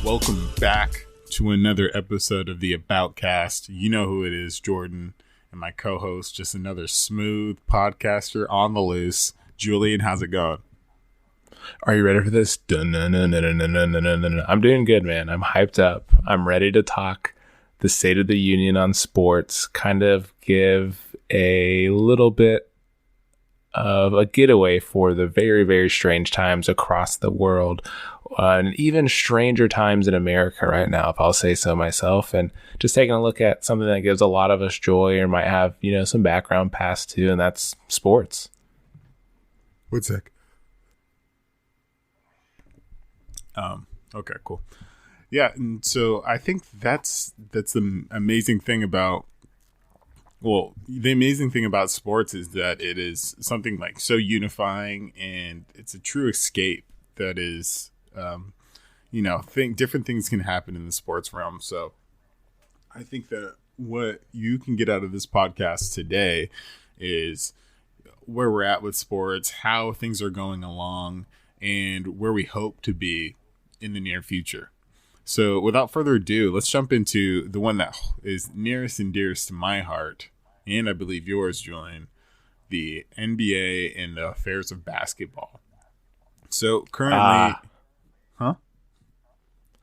Welcome back to another episode of the Aboutcast. You know who it is, Jordan, and my co-host, just another smooth podcaster on the loose. Julian, how's it going? Are you ready for this? I'm doing good, man. I'm hyped up. I'm ready to talk the State of the Union on sports, kind of give a little bit of a getaway for the very, very strange times across the world, and even stranger times in America right now, if I'll say so myself, and just taking a look at something that gives a lot of us joy or might have, some background past too, and that's sports. One sec. Okay, cool. Yeah, and so I think that's the amazing thing about sports is that it is something like so unifying, and it's a true escape that is, different things can happen in the sports realm. So I think that what you can get out of this podcast today is where we're at with sports, how things are going along, and where we hope to be in the near future. So without further ado, let's jump into the one that is nearest and dearest to my heart, and I believe yours, Julian, the NBA and the affairs of basketball. So currently... Huh?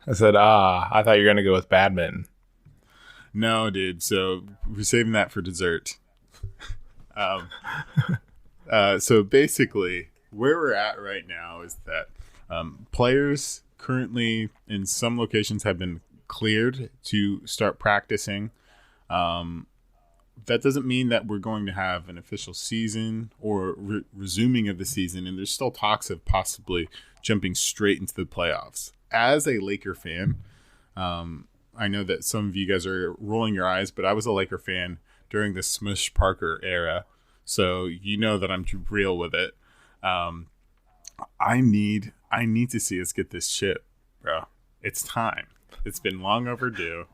I said, I thought you were going to go with badminton. No, dude. So we're saving that for dessert. So basically, where we're at right now is that players currently in some locations have been cleared to start practicing. That doesn't mean that we're going to have an official season or resuming of the season, and there's still talks of possibly jumping straight into the playoffs. As a Laker fan, I know that some of you guys are rolling your eyes, but I was a Laker fan during the Smush Parker era, so you know that I'm real with it. I need to see us get this shit, bro. It's time. It's been long overdue,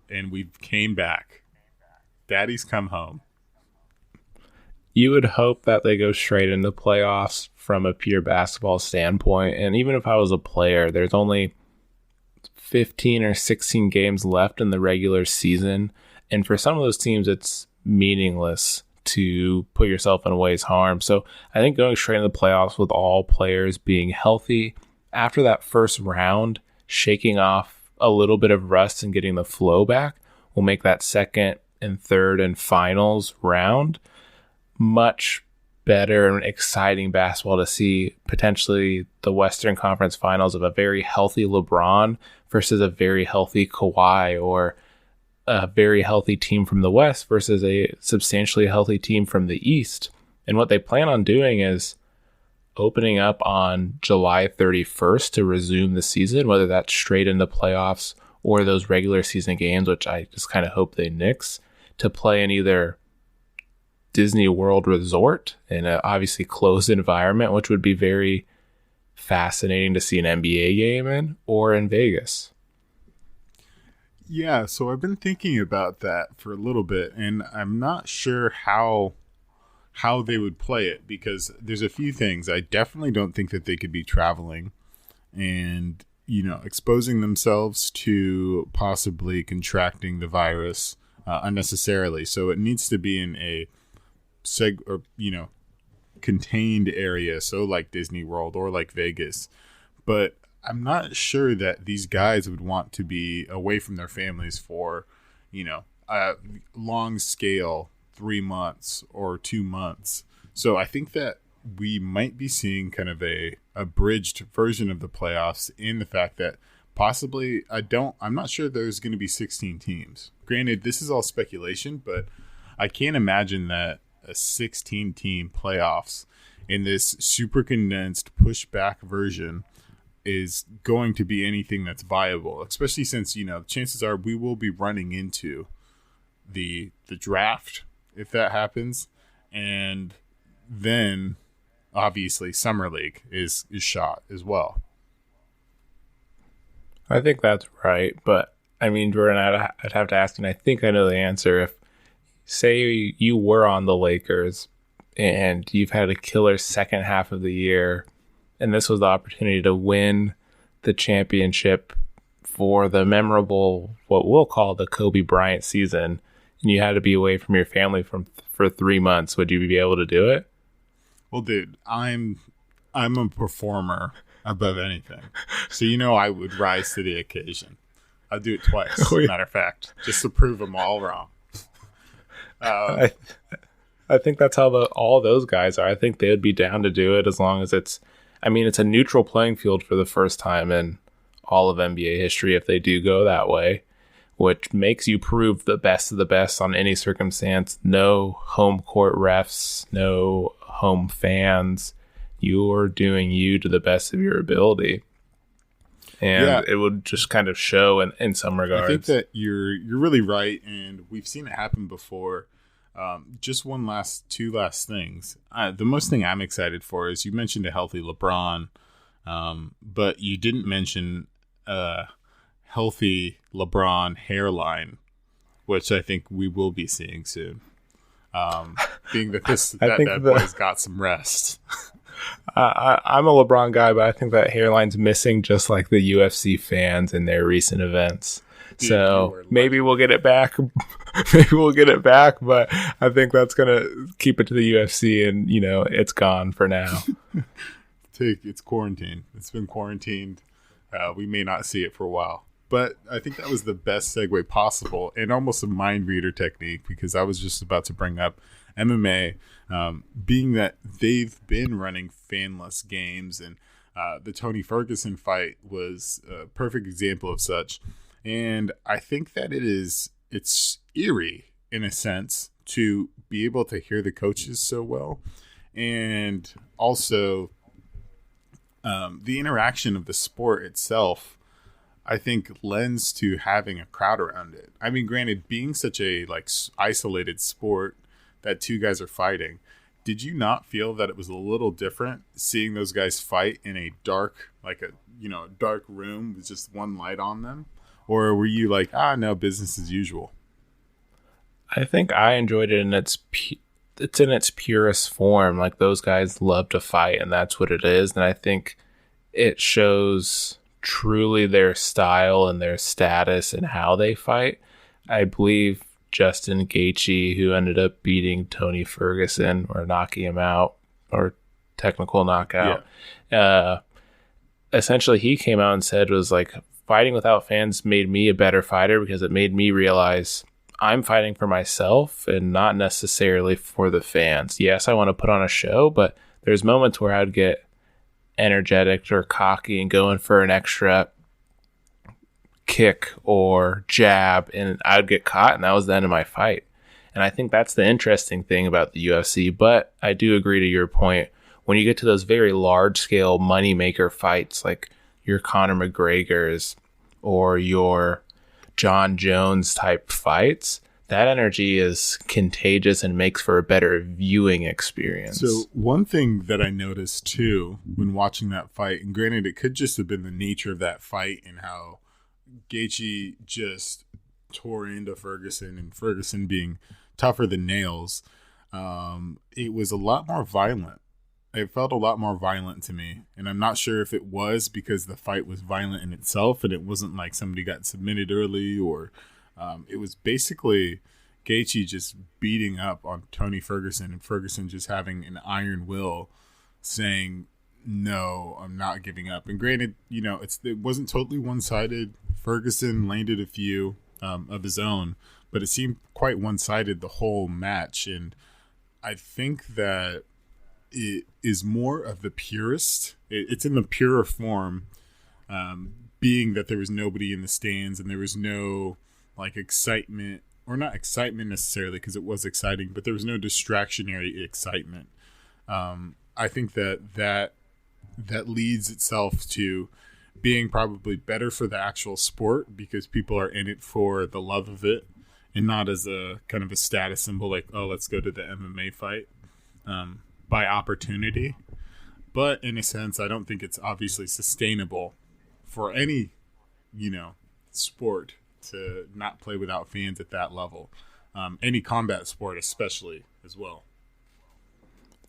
and we came back. Daddy's come home. You would hope that they go straight into playoffs from a pure basketball standpoint. And even if I was a player, there's only 15 or 16 games left in the regular season. And for some of those teams, it's meaningless to put yourself in a way's harm. So I think going straight into the playoffs with all players being healthy after that first round, shaking off a little bit of rust and getting the flow back will make that second and third and finals round much better and exciting basketball to see. Potentially the Western Conference Finals of a very healthy LeBron versus a very healthy Kawhi, or a very healthy team from the West versus a substantially healthy team from the East. And what they plan on doing is opening up on July 31st to resume the season, whether that's straight into playoffs or those regular season games, which I just kind of hope they nix, to play in either Disney World Resort in an obviously closed environment, which would be very fascinating to see an NBA game in, or in Vegas. Yeah, so I've been thinking about that for a little bit, and I'm not sure how they would play it, because there's a few things. I definitely don't think that they could be traveling and, exposing themselves to possibly contracting the virus unnecessarily. So it needs to be in a contained area, so like Disney World or like Vegas. But I'm not sure that these guys would want to be away from their families for, a long scale 3 months or 2 months. So I think that we might be seeing kind of a abridged version of the playoffs, in the fact that possibly I'm not sure there's going to be 16 teams. Granted, this is all speculation, but I can't imagine that a 16 team playoffs in this super condensed pushback version is going to be anything that's viable, especially since, chances are we will be running into the draft if that happens, and then obviously Summer League is shot as well. I think that's right, but I mean, Jordan, I'd have to ask, and I think I know the answer. If, say, you were on the Lakers and you've had a killer second half of the year, and this was the opportunity to win the championship for the memorable, what we'll call the Kobe Bryant season, and you had to be away from your family for 3 months, would you be able to do it? Well, dude, I'm a performer above anything. So, I would rise to the occasion. I'd do it twice, matter of fact, just to prove them all wrong. I think that's how all those guys are. I think they would be down to do it as long as it's a neutral playing field for the first time in all of NBA history if they do go that way, which makes you prove the best of the best on any circumstance. No home court refs, no home fans. You're doing you to the best of your ability. And it would just kind of show in some regards. I think that you're really right, and we've seen it happen before. Just two last things. The most thing I'm excited for is you mentioned a healthy LeBron, but you didn't mention a healthy LeBron hairline, which I think we will be seeing soon. Being that that bad boy's got some rest. I'm a LeBron guy, but I think that hairline's missing, just like the UFC fans in their recent events. Dude, so maybe we'll get it back. But I think that's gonna keep it to the UFC, and it's gone for now. It's quarantined. It's been quarantined. We may not see it for a while, but I think that was the best segue possible, and almost a mind reader technique, because I was just about to bring up MMA, being that they've been running fanless games, and the Tony Ferguson fight was a perfect example of such. And I think that it's eerie in a sense to be able to hear the coaches so well, and also the interaction of the sport itself, I think, lends to having a crowd around it. I mean, granted, being such a isolated sport that two guys are fighting, did you not feel that it was a little different seeing those guys fight in a dark, dark room with just one light on them? Or were you like, no, business as usual? I think I enjoyed it it's in its purest form. Like, those guys love to fight, and that's what it is. And I think it shows truly their style and their status and how they fight. I believe Justin Gaethje, who ended up beating Tony Ferguson or knocking him out, or technical knockout, essentially he came out and said was like, fighting without fans made me a better fighter, because it made me realize I'm fighting for myself and not necessarily for the fans. Yes, I want to put on a show, but there's moments where I'd get energetic or cocky and going for an extra kick or jab, and I'd get caught, and that was the end of my fight. And I think that's the interesting thing about the UFC. But I do agree to your point. When you get to those very large-scale moneymaker fights, like your Conor McGregor's or your John Jones type fights, that energy is contagious and makes for a better viewing experience. So one thing that I noticed too when watching that fight, and granted it could just have been the nature of that fight and how Gaethje just tore into Ferguson, and Ferguson being tougher than nails, it was a lot more violent. It felt a lot more violent to me, and I'm not sure if it was because the fight was violent in itself and it wasn't like somebody got submitted early, or it was basically Gaethje just beating up on Tony Ferguson, and Ferguson just having an iron will, saying, no, I'm not giving up. And granted, it wasn't totally one-sided. Ferguson landed a few of his own, but it seemed quite one-sided the whole match, and I think that it is more of the purest. It's in the purer form, being that there was nobody in the stands and there was no excitement, or not excitement necessarily because it was exciting, but there was no distractionary excitement. I think that leads itself to being probably better for the actual sport, because people are in it for the love of it and not as a kind of a status symbol, like, oh, let's go to the MMA fight. By opportunity. But in a sense, I don't think it's obviously sustainable for any, sport to not play without fans at that level. Any combat sport especially as well.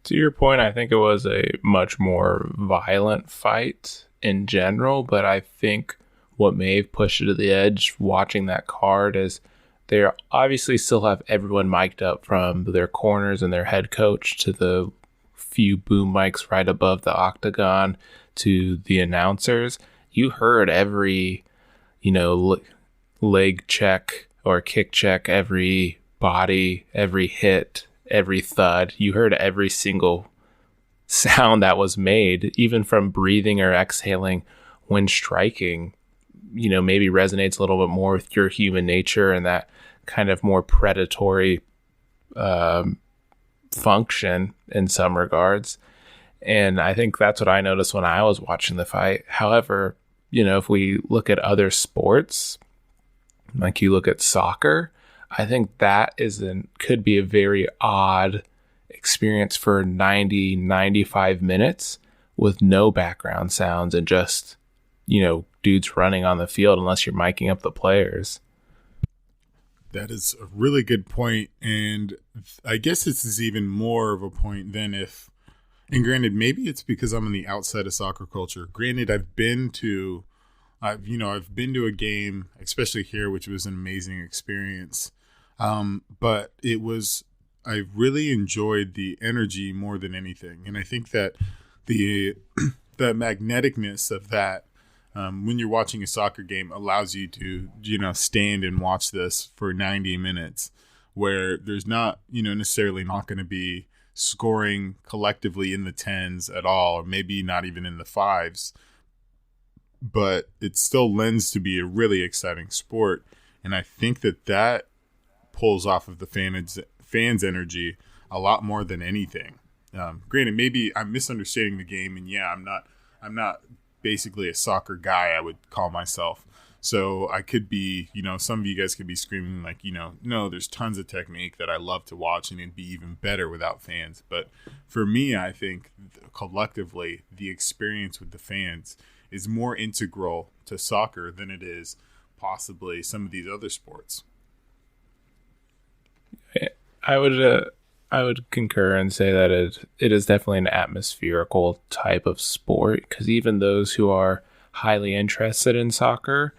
To your point, I think it was a much more violent fight in general, but I think what may have pushed it to the edge watching that card is they obviously still have everyone mic'd up from their corners and their head coach to the few boom mics right above the octagon to the announcers. You heard every, leg check or kick check, every body, every hit, every thud. You heard every single sound that was made, even from breathing or exhaling when striking, maybe resonates a little bit more with your human nature and that kind of more predatory function in some regards. And I think that's what I noticed when I was watching the fight. However, if we look at other sports, like you look at soccer, I think that could be a very odd experience for 90, 95 minutes with no background sounds and just, dudes running on the field unless you're miking up the players. That is a really good point. And I guess this is even more of a point than and granted, maybe it's because I'm on the outside of soccer culture. Granted, I've been to a game, especially here, which was an amazing experience. But I really enjoyed the energy more than anything. And I think that the magneticness of that, when you're watching a soccer game, allows you to, stand and watch this for 90 minutes where there's not, necessarily not going to be scoring collectively in the 10s at all, or maybe not even in the 5s. But it still lends to be a really exciting sport. And I think that pulls off of the fans' energy a lot more than anything. Granted, maybe I'm misunderstanding the game, and yeah, I'm not basically a soccer guy, I would call myself. So I could be, some of you guys could be screaming like, no, there's tons of technique that I love to watch and it'd be even better without fans. But for me, I think collectively the experience with the fans is more integral to soccer than it is possibly some of these other sports. I would concur and say that it is definitely an atmospherical type of sport, because even those who are highly interested in soccer,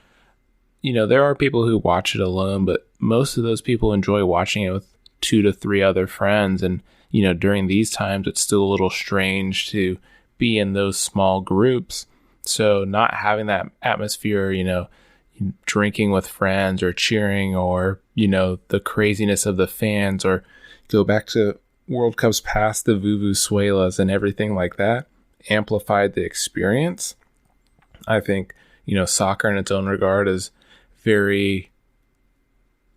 there are people who watch it alone, but most of those people enjoy watching it with 2 to 3 other friends. And, during these times, it's still a little strange to be in those small groups. So not having that atmosphere, drinking with friends or cheering or, the craziness of the fans, or go back to World Cups past, the Vuvuzuelas and everything like that, amplified the experience. I think, soccer in its own regard is very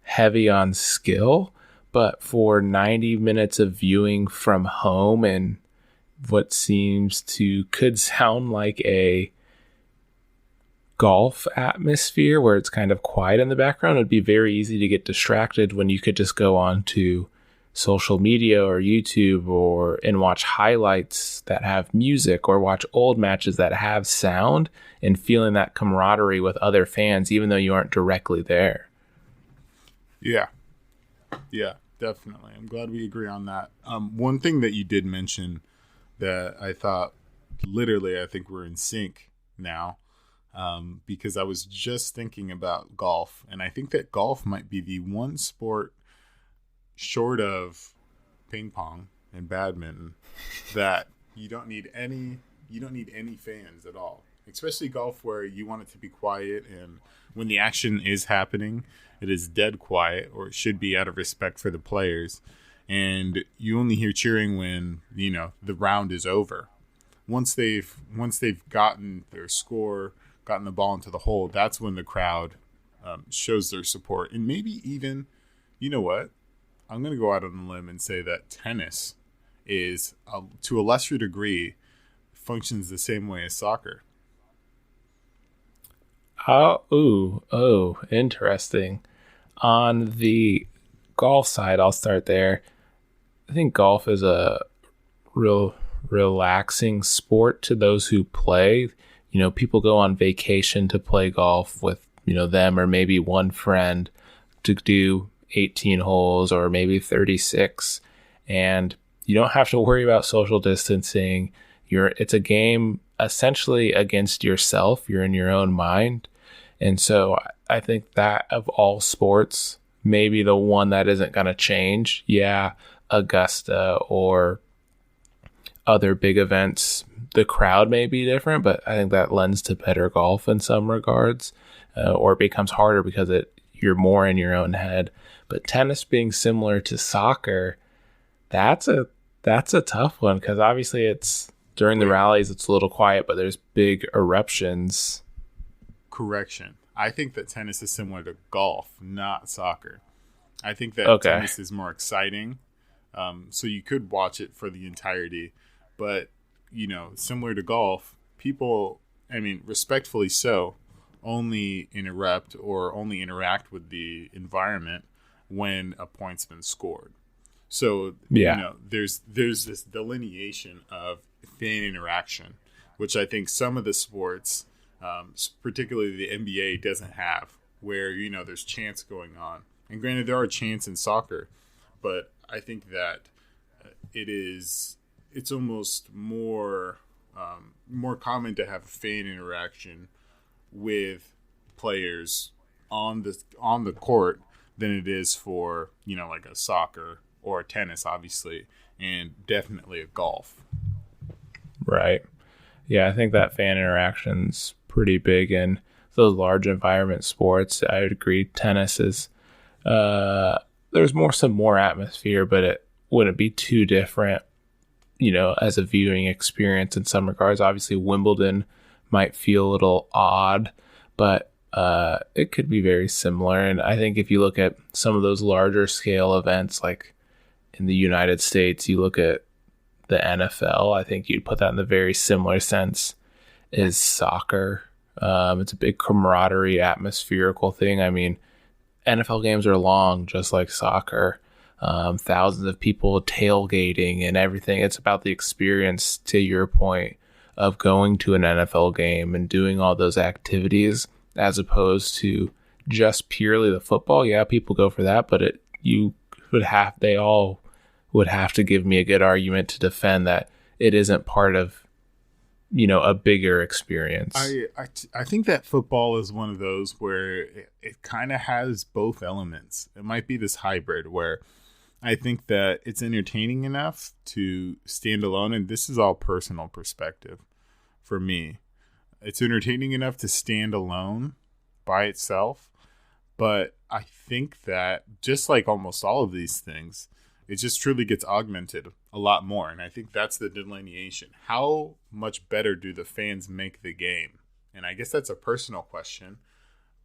heavy on skill, but for 90 minutes of viewing from home and what could sound like a golf atmosphere where it's kind of quiet in the background, it'd be very easy to get distracted when you could just go on to social media or YouTube and watch highlights that have music, or watch old matches that have sound, and feeling that camaraderie with other fans even though you aren't directly there. Yeah, definitely. I'm glad we agree on that. One thing that you did mention that I thought, literally, I think we're in sync now, because I was just thinking about golf, and I think that golf might be the one sport short of ping pong and badminton that you don't need any fans at all, especially golf, where you want it to be quiet, and when the action is happening, it is dead quiet, or it should be, out of respect for the players, and you only hear cheering when the round is over. Once they've gotten their score, gotten the ball into the hole, that's when the crowd shows their support. And maybe even, I'm going to go out on a limb and say that tennis is, to a lesser degree, functions the same way as soccer. Oh, interesting. On the golf side, I'll start there. I think golf is a real relaxing sport to those who play. People go on vacation to play golf with, them or maybe one friend to do 18 holes or maybe 36, and you don't have to worry about social distancing. It's a game essentially against yourself. You're in your own mind, And so I think that of all sports, maybe the one that isn't going to change. Yeah, Augusta or other big events, the crowd may be different, but I think that lends to better golf in some regards, or it becomes harder because you're more in your own head. But tennis being similar to soccer, that's a tough one, because obviously it's during the rallies it's a little quiet, but there's big eruptions. Correction. I think that tennis is similar to golf, not soccer. I think that tennis is more exciting. So you could watch it for the entirety. But, similar to golf, people, respectfully so, only interrupt or only interact with the environment when a point's been scored. So, there's this delineation of fan interaction, which I think some of the sports, particularly the NBA, doesn't have, where, there's chants going on. And granted, there are chants in soccer, but I think that it's almost more common to have a fan interaction with players on the court than it is for, like a soccer or a tennis, obviously, and definitely a golf. Right. Yeah, I think that fan interaction's pretty big in those large environment sports. I would agree. Tennis is there's some more atmosphere, but it wouldn't be too different, as a viewing experience in some regards. Obviously, Wimbledon might feel a little odd, but it could be very similar. And I think if you look at some of those larger scale events, like in the United States, you look at the NFL, I think you'd put that in the very similar sense as soccer. It's a big camaraderie, atmospherical thing. NFL games are long, just like soccer. Thousands of people tailgating and everything. It's about the experience, to your point, of going to an NFL game and doing all those activities, as opposed to just purely the football. Yeah, people go for that, but they all would have to give me a good argument to defend that it isn't part of, a bigger experience. I think that football is one of those where it kind of has both elements. It might be this hybrid where I think that it's entertaining enough to stand alone, and this is all personal perspective for me. It's entertaining enough to stand alone by itself, but I think that just like almost all of these things, it just truly gets augmented a lot more. And I think that's the delineation. How much better do the fans make the game? And I guess that's a personal question.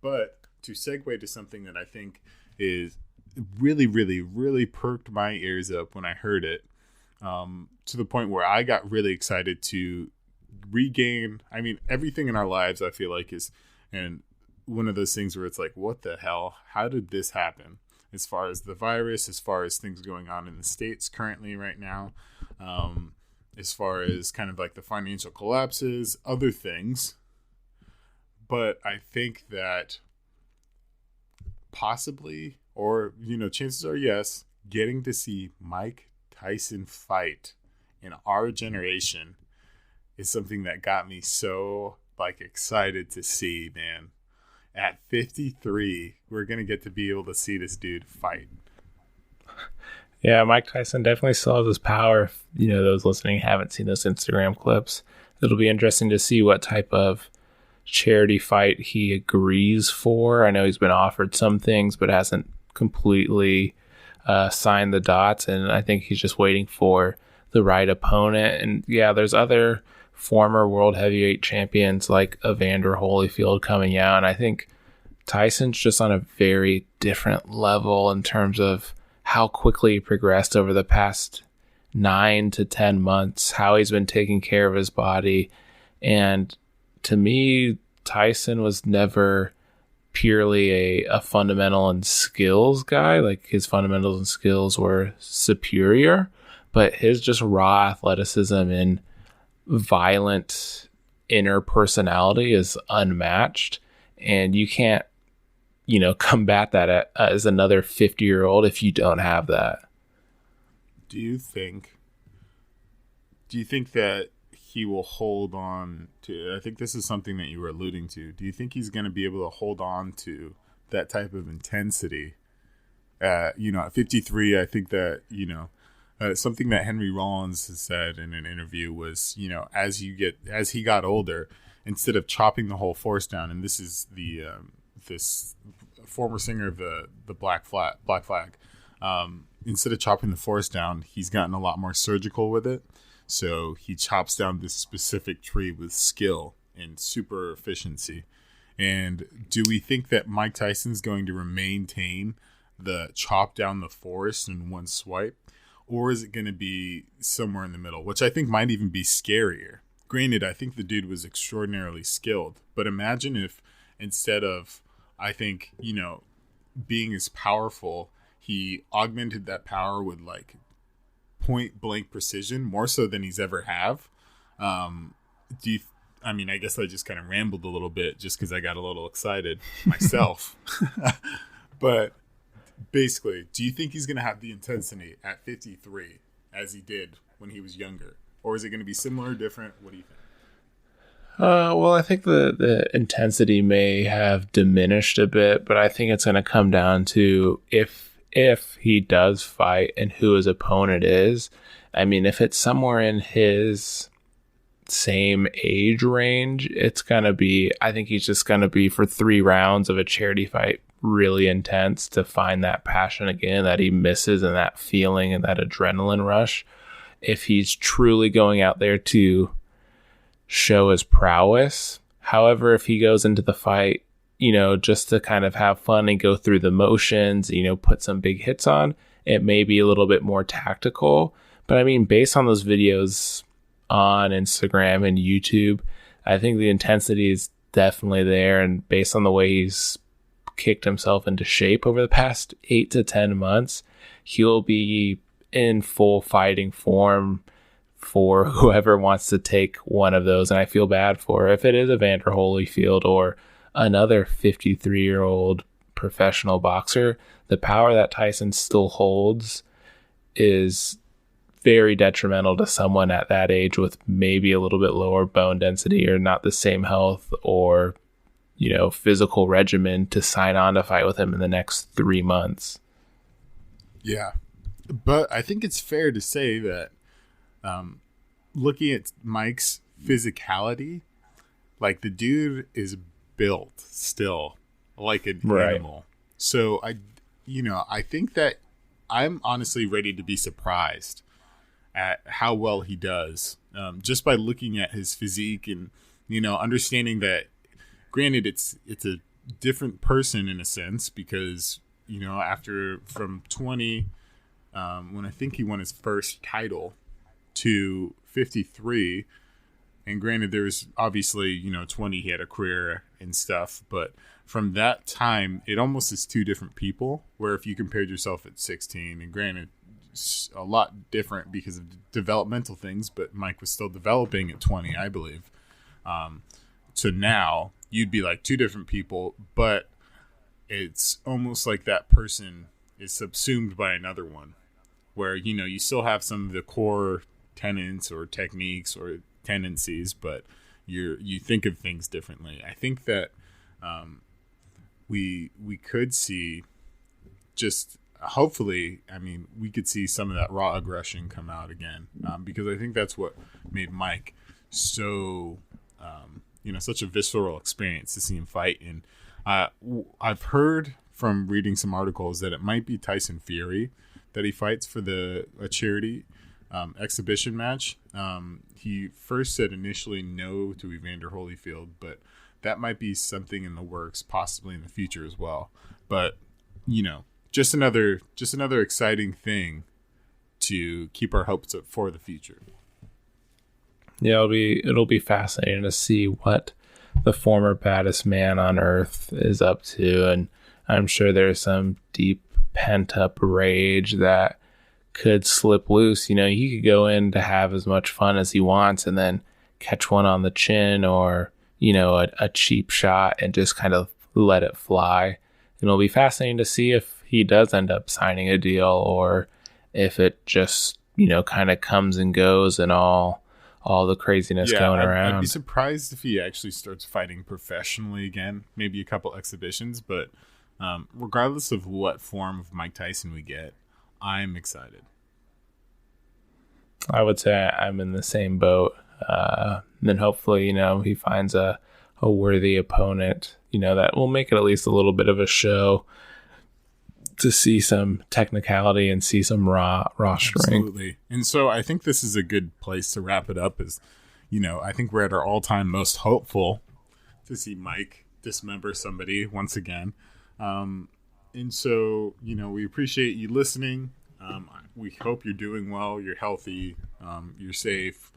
But to segue to something that I think is really, really, really perked my ears up when I heard it, to the point where I got really excited to regain. Everything in our lives, I feel like, is and one of those things where it's like, what the hell? How did this happen? As far as the virus, as far as things going on in the States currently right now, as far as kind of like the financial collapses, other things. But I think that possibly, or, chances are yes, getting to see Mike Tyson fight in our generation is something that got me so excited to see, man. At 53, we're going to get to be able to see this dude fight. Yeah, Mike Tyson definitely still has his power. If, those listening haven't seen those Instagram clips, it'll be interesting to see what type of charity fight he agrees for. I know he's been offered some things, but hasn't completely signed the dots. And I think he's just waiting for the right opponent. And yeah, there's other former world heavyweight champions like Evander Holyfield coming out, and I think Tyson's just on a very different level in terms of how quickly he progressed over the past 9 to 10 months, how he's been taking care of his body. And to me, Tyson was never purely a fundamental and skills guy. Like, his fundamentals and skills were superior, but his just raw athleticism and violent inner personality is unmatched, and you can't combat that as another 50-year-old if you don't have that. Do you think that he will hold on to? I think this is something that you were alluding to. Do you think he's going to be able to hold on to that type of intensity? At 53, I think that, something that Henry Rollins has said in an interview was, as he got older, instead of chopping the whole force down, and this is this former singer of the Black Flag, instead of chopping the forest down, he's gotten a lot more surgical with it. So he chops down this specific tree with skill and super efficiency. And do we think that Mike Tyson's going to maintain the chop down the forest in one swipe? Or is it going to be somewhere in the middle, which I think might even be scarier? Granted, I think the dude was extraordinarily skilled. But imagine if instead of, I think, being as powerful, he augmented that power with like point blank precision, more so than he's ever have. I guess I just kind of rambled a little bit just because I got a little excited myself. But basically, do you think he's going to have the intensity at 53 as he did when he was younger? Or is it going to be similar or different? What do you think? Well, I think the intensity may have diminished a bit, but I think it's going to come down to if he does fight and who his opponent is. I mean, if it's somewhere in his same age range, I think he's just going to be, for 3 rounds of a charity fight, really intense to find that passion again that he misses and that feeling and that adrenaline rush. If he's truly going out there to show his prowess. However, if he goes into the fight, just to kind of have fun and go through the motions, put some big hits on, it may be a little bit more tactical. But I mean, based on those videos on Instagram and YouTube, I think the intensity is definitely there. And based on the way he's kicked himself into shape over the past 8 to 10 months, he'll be in full fighting form for whoever wants to take one of those. And I feel bad for if it is Evander Holyfield or another 53-year-old professional boxer. The power that Tyson still holds is very detrimental to someone at that age with maybe a little bit lower bone density or not the same health or physical regimen to sign on to fight with him in the next 3 months. Yeah, but I think it's fair to say that looking at Mike's physicality, like the dude is built still like an animal. So I think that I'm honestly ready to be surprised at how well he does, just by looking at his physique and understanding that, granted, it's a different person in a sense because after from 20, when I think he won his first title, to 53, and granted there was obviously 20 he had a career and stuff, but from that time it almost is 2 different people, where if you compared yourself at 16, and granted it's a lot different because of developmental things, but Mike was still developing at 20, I believe, so now you'd be like 2 different people, but it's almost like that person is subsumed by another one, where you still have some of the core tenets or techniques or tendencies, but you think of things differently. I think that we could see, just hopefully, we could see some of that raw aggression come out again, because I think that's what made Mike so such a visceral experience to see him fight. And I've heard from reading some articles that it might be Tyson Fury that he fights for a charity exhibition match. He first said initially no to Evander Holyfield, but that might be something in the works, possibly in the future as well. But just another exciting thing to keep our hopes up for the future. Yeah, it'll be fascinating to see what the former baddest man on earth is up to, and I'm sure there's some deep pent up rage that could slip loose. He could go in to have as much fun as he wants and then catch one on the chin or a cheap shot and just kind of let it fly. And it'll be fascinating to see if he does end up signing a deal or if it just kind of comes and goes and all all the craziness going around. I'd be surprised if he actually starts fighting professionally again. Maybe a couple exhibitions, but regardless of what form of Mike Tyson we get, I'm excited. I would say I'm in the same boat. Then hopefully, he finds a worthy opponent, that will make it at least a little bit of a show to see some technicality and see some raw strength. Absolutely. And so I think this is a good place to wrap it up is, I think we're at our all-time most hopeful to see Mike dismember somebody once again. And so, we appreciate you listening. We hope you're doing well, you're healthy, you're safe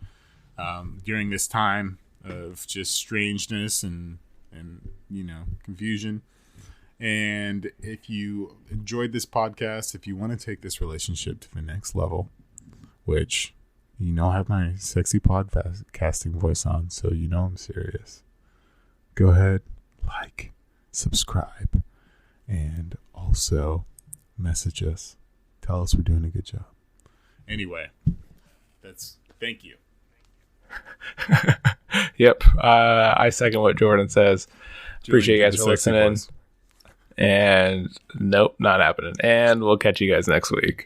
during this time of just strangeness and confusion. And if you enjoyed this podcast, if you want to take this relationship to the next level, which I have my sexy podcasting voice on, so I'm serious. Go ahead, like, subscribe, and also message us. Tell us we're doing a good job. Anyway, thank you. Yep. I second what Jordan says. Appreciate you guys for listening. And nope, not happening. And we'll catch you guys next week.